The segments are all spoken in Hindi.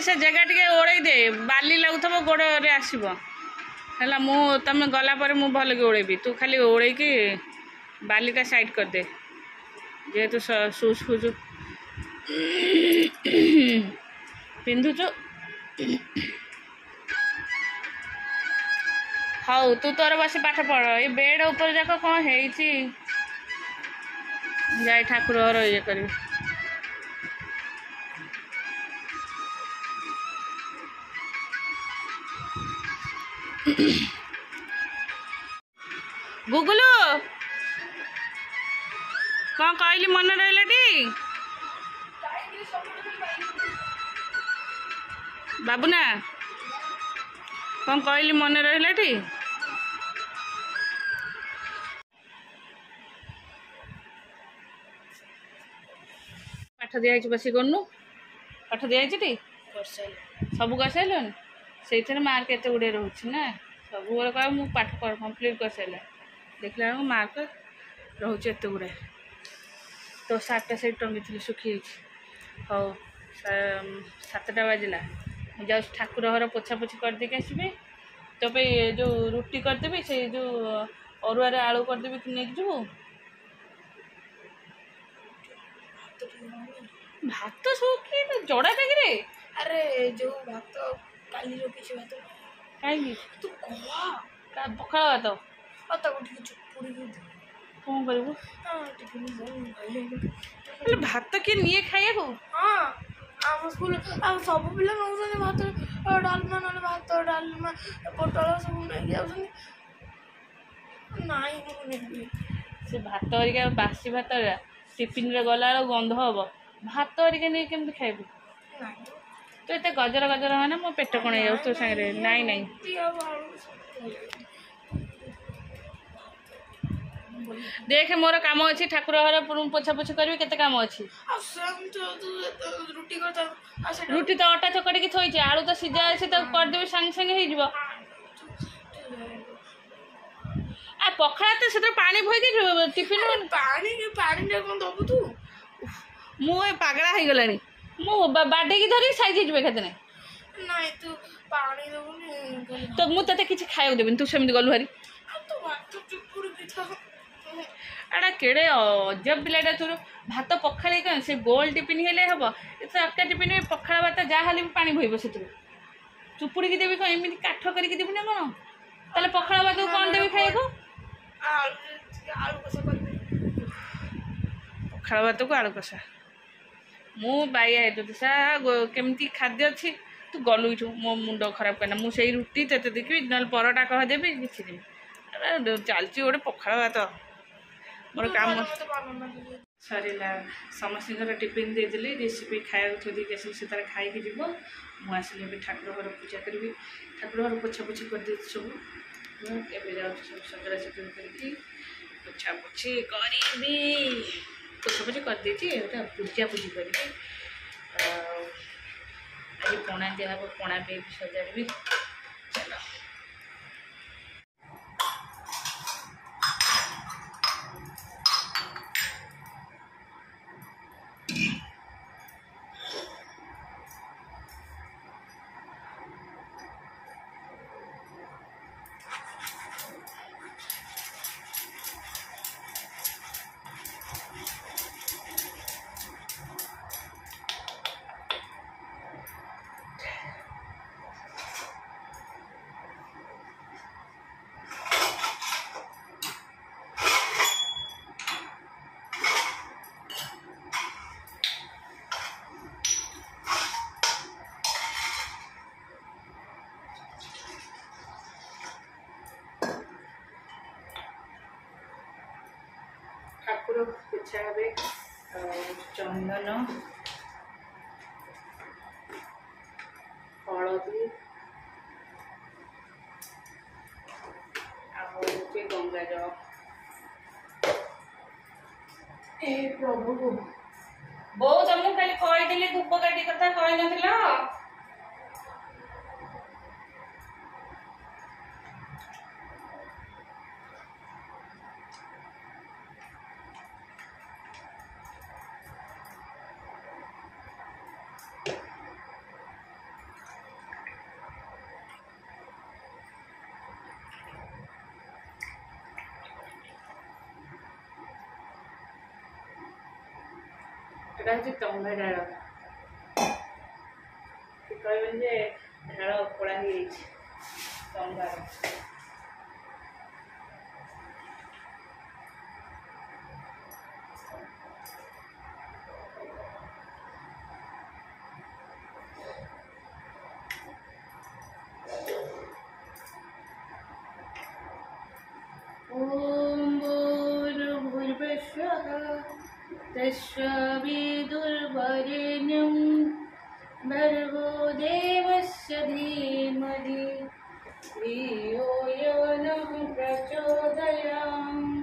से जगह टे ओड़े दे बाली लगुव गोड़े आसब है मु तुम गला मु भल के ओड़ेबी तू खाली ओड़े कि बालीटा साइड करदे जेहेतु सुज फुज पिंधुचु हाउ तू तोर बस पाठ पढ़ ये बेड ऊपर जाक कौन है जाए ठाकुर घर ये कर गुगुलू कौन कहली मन रहा टी बाबूना कौन कहली मन रहा टी पाठ दिखाई बस करनु पाठ दिखाई टी सब कर सारे से मार्क एत गुड़े रोचे ना सब गुड़े कह मुझे पाठ कम्प्लीट कर सारे देखला मार्क रोचे एत गुड़े तो सार्टा से टंगी थी सुखी हौ 7टा बाजिला मुझे ठाकुर घर पोछा पोछी कर देके आसबि तो पे जो रुटी करदेवी से जो अरुआर आलू करदेवी तू नहीं जीवु भात सुखी जड़ा बेगे अरे जो भात काली जो किसी भात कहीं तू कह पखाड़ भात भात को ठीक चुपुड़ी कौन करू हां टिफिन भात किए नहीं खाइबू हां आम स्कूल अब सब पिला नौसन भात डालमा ना भात डालमा पोटल सब नहीं जाउसन नहीं से भात हरिका बासी भात टिफिन रे गला गंध हम भात हरिका नहीं केमती खाइबू तो ये गजर गजर है ना मो पेट कण हो तो सागे नाई नाई देख मोर काम अच्छी ठाकुर घर पोछा पोछी करी केते काम अच्छी रुटी तो अटा चकड़ी थोड़ी आलू तो सीधा अच्छे तो करदेवी सांगे सांगे हो पखाड़ा तो से पानी भई टिफिन पानी कौन दबु तू मुझे पागला हो गला मु बाडे की धरी साइज खेते नहीं तू पानी दबुनी तो मुझे किसी खाया देवी तू सेमती गलु हरी एटा केड़े अजब पिलाटा तोर भात पखाड़ी क्या से गोल टिफिन हेले हम अक्का टिफिन पखाड़ा भात जहाँ भी पानी भईब से चुपुड़ी की देवी कौन एमती काठ करके देवी ना कौन ताले पखाड़ा भात को कौन देवी खाइबो पखाड़ा भात को आलू कषा मु बाई सा केमती खाद्य अच्छी तू गलु इठू मो मुंड खराब करना मुझे रुटी ते देखी ना परोटा कह देवी किसी चलती गोटे पखाड़ा भात मोर काम सरला समस्त टिफिन देदेली रेसिपी खाया थोड़ी से तार खाई जीव मुझे भी ठाकुर घर पूजा करी ठाकुर घर पोछा पोछी कर दे सब मुझे जाऊँ सब सजड़ा सजड़ी करके पोछा पोछी करी पोछा पोछी कर देती पूजा पूजी करी आज पणा दिहब पणा भी सजाड़ी चलो ठाकुर पोछा हे चंदन हलदी गंगा जल ए प्रभु बो तुमको खाली कहीदेली धूपकाठी कथा कही नथिला ଏଇଟା ହେଉଛି ଟଙ୍ଗା ଡାଳ। କହିବେନି ଯେ ଢାଳ ପୋଡ଼ା ହେଇଯାଇଛି ଟଙ୍ଗାର। ओम भूर्भुवस्सुः तस्सवितुर्वरेण्यं भर्गो देवस्य धीमहि धियो यो नः प्रचोदयात्।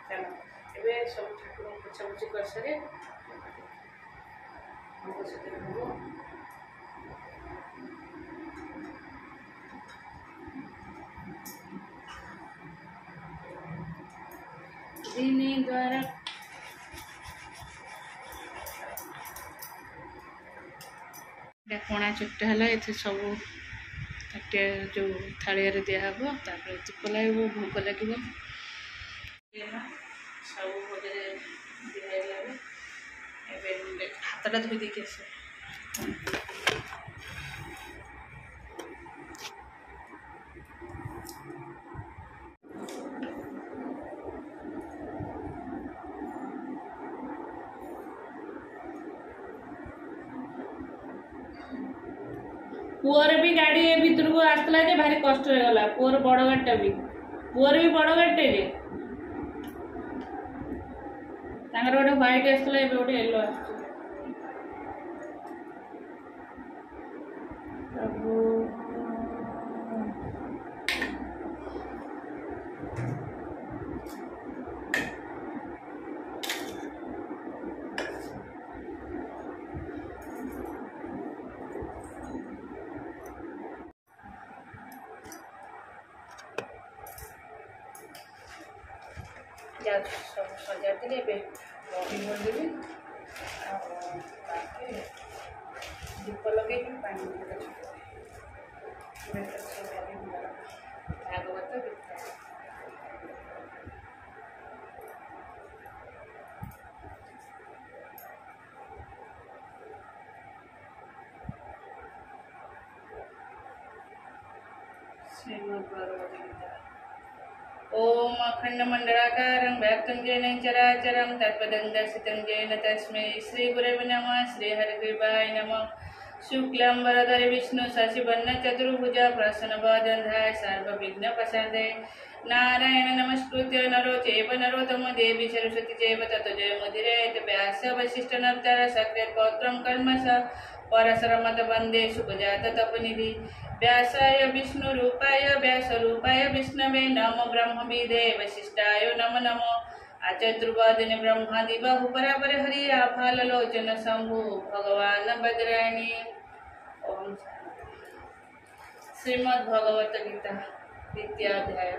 चलो एबे सब ठाकुर पोछापोछि कर सारे दिने द्वारा कोणा चुट्टा है ये सब जो थाली दिहब तापर दीप लगे भोग लगे सब भोग दिहला हाथटा धोई देखे आस पुअर भी गाड़ी भितर को आसला जे भारी कष्ट हो गला। पुअर बड़ गाड़ीटा भी पुअर भी बड़ गाड़ीटे जे तांगर गोटे व्हाइट आसला एबे गोटे येलो आस सब सजा देली बही भरदेवी दीप लगे पानी भागवत गीता श्रीमद्भागवत गीता। ओम अखंडमंडलाकारं व्याप्तं येन चराचरं तत्पदं दर्शितं येन तस्मै श्रीगुरवे नमः। श्रीहरिकृपाय नमः। शुक्लांबरधर विष्णु शशिवर्णं चतुर्भुज प्रसन्नवदनधाय सर्वविघ्नोपशान्तये नारायण नमस्कृत्य नरो चैव नरोत्तमं देवी सरस्वती चैव ततो जयमुदीरयेत्। व्यास वसिष्ठ नप्तार सकृत् पौत्रं कर्मस परशुरामं वन्दे सुखजात तपनिधि। व्यासाय विष्णुरूपाय व्यासरूपाय विष्णवे नमो ब्रह्मविदे वसिष्ठाय नमो नमो। आचतुर्वादने ब्रह्मादि बाहुपरापरे हरि आफालोचन शंभु भगवान बद्रायणी। ओम श्रीमद्भगवत गीता द्वितीय अध्याय।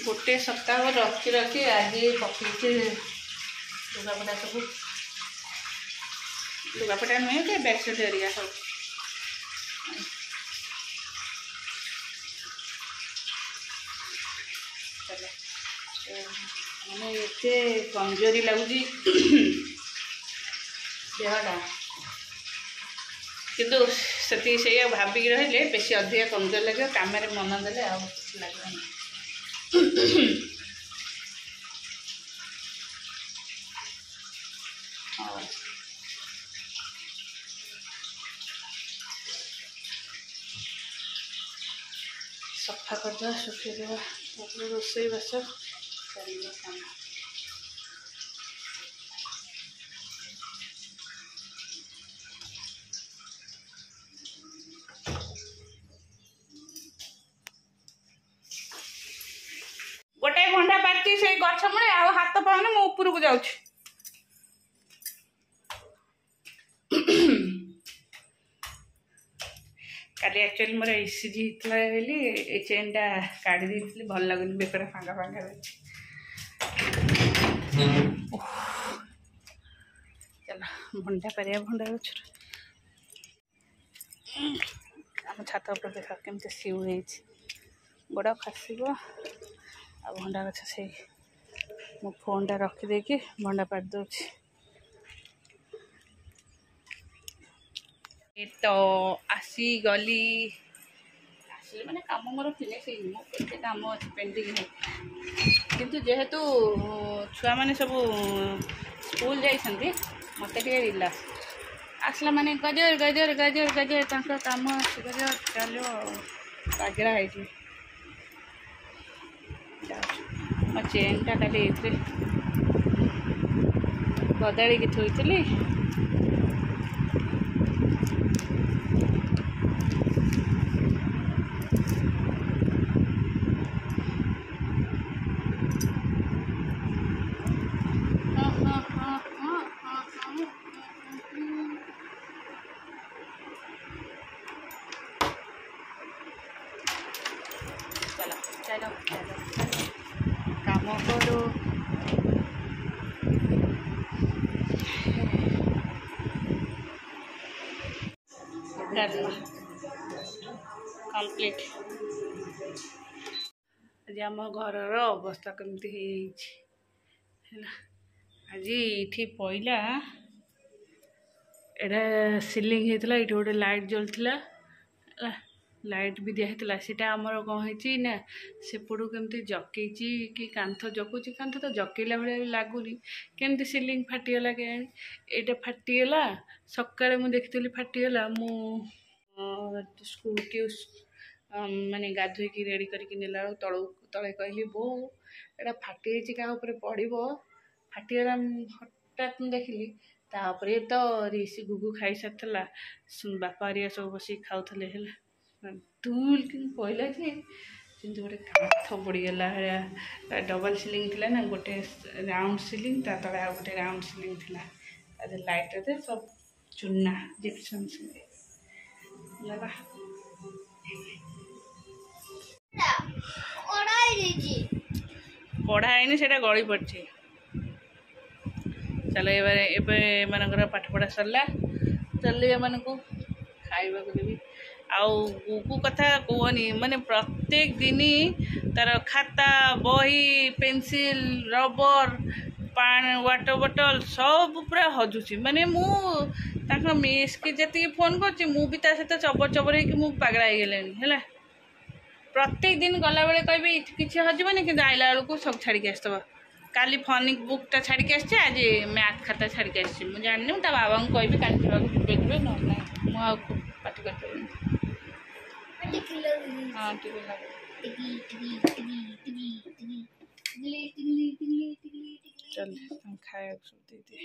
गोटे सप्ताह रखी रखी आज पकई लुगापटा सब लुगापटा नुहे कि बेडसीट एरिया सब मैंने एते कमजोरी लगुच देहटा किंतु से भाविक रही बेसी अधिक कमजोर लगे कम मन देले लगे सफा करदे सुखे देवा रोसई बास चलिए काम गोटे भंडा पार्टी से गछ मूले आ हाथ पाऊनी मु ऊपर को जाऊँ काली एक्चुअली मोर इसीजी होता ये चेनटा काढ़ी दी भल लगुनि बेकड़ा फांगा फांगा चलो भंडा पारिया भंडा गचर ଆମ ଛାତ ଉପରେ ଦେଖ କେମିତି ଶିଉଳି ହେଇଛି। ଗୋଡ଼ ଖସିବ। ଆଉ ଭଣ୍ଡା ଗଛ ସେଇ ମୋ ଫୋନ୍ଟା ରଖିଦେଇକି ଭଣ୍ଡା ପାଡ଼ି ଦେଉଛି। ଏ ତ ଆସିଗଲି। ଆସିଲି ମାନେ କାମ ମୋର ଫିନିଶ୍ ହେଇନି। ମୋ କେତେ କାମ ଅଛି ପେଣ୍ଡିଂ ନାହିଁ। କିନ୍ତୁ ଯେହେତୁ ଛୁଆମାନେ ସବୁ ସ୍କୁଲ ଯାଇଛନ୍ତି ମୋତେ ଟିକେ ରିଲାକ୍ସ। ଆସିଲା ମାନେ ଗଜର ଗଜର ଗଜର ଗଜର ତାଙ୍କ କାମ ଗଜର ଚାଲିବ ଆଉ। ପାଗଳା ହେଇଛି। ମୋ ଚେନ୍ଟା କାଲି ଏଇଥିରେ ବଦାଳିକି ଥୋଇଥିଲି। चलो चलो चलो काम करो। कंप्लीट। आज आम घर अवस्था कमती है। आज ये पहला एटा सिलिंग होता ये गोटे लाइट जलता लाइट भी दिखाला सीटा आमर कौन है सेपटू केमती जकईची कि कांथ जकुची कांथ तो जकईला भाया भी लगुनि केमती सिलिंग फाटीगला के यहाँ फाटीगला सकाଳେ ମୁଁ ଦେଖିଥିଲି फाटीगला मु स्कूटी माने गाधोईकी रेडी करके नेला तले कहली बो एटा फाटी क्या पड़ो फाटीगला हठात मुझे देखिली तापर तो ऋषि गुगु खाई सारा बापा हरिया सब बस खाऊले दूल कि पहला कि गोटे कांथ पड़गला डबल सिलिंग थी ना गोटे राउंड सिलिंग ता तले आ गोटे राउंड सिलिंग थी लाइट सब चूना जिप्सम कढ़ाई से गली पड़ी। चलो एमर पाठपढ़ा सरला चल एम को खावा देवी आउ गुगु कथा कहनी माने प्रत्येक दिन तार खाता बही पेंसिल रबर वाटर बोतल सब पूरा हजुची माने मु मिस की जी फोन कर सहित चबर चबर हो पागला हो गले है। प्रत्येक दिन गला बेले कहि किसी हजबनी कि आइला बेलू सब छाड़ी आसब काली फनिक बुकटा छाड़ी आस आज मैथ खाता छाड़ी आस जानी ता बाबा को कहि काली जीवा ना मुझे पार्टी कर हाँ चल खाया सब दे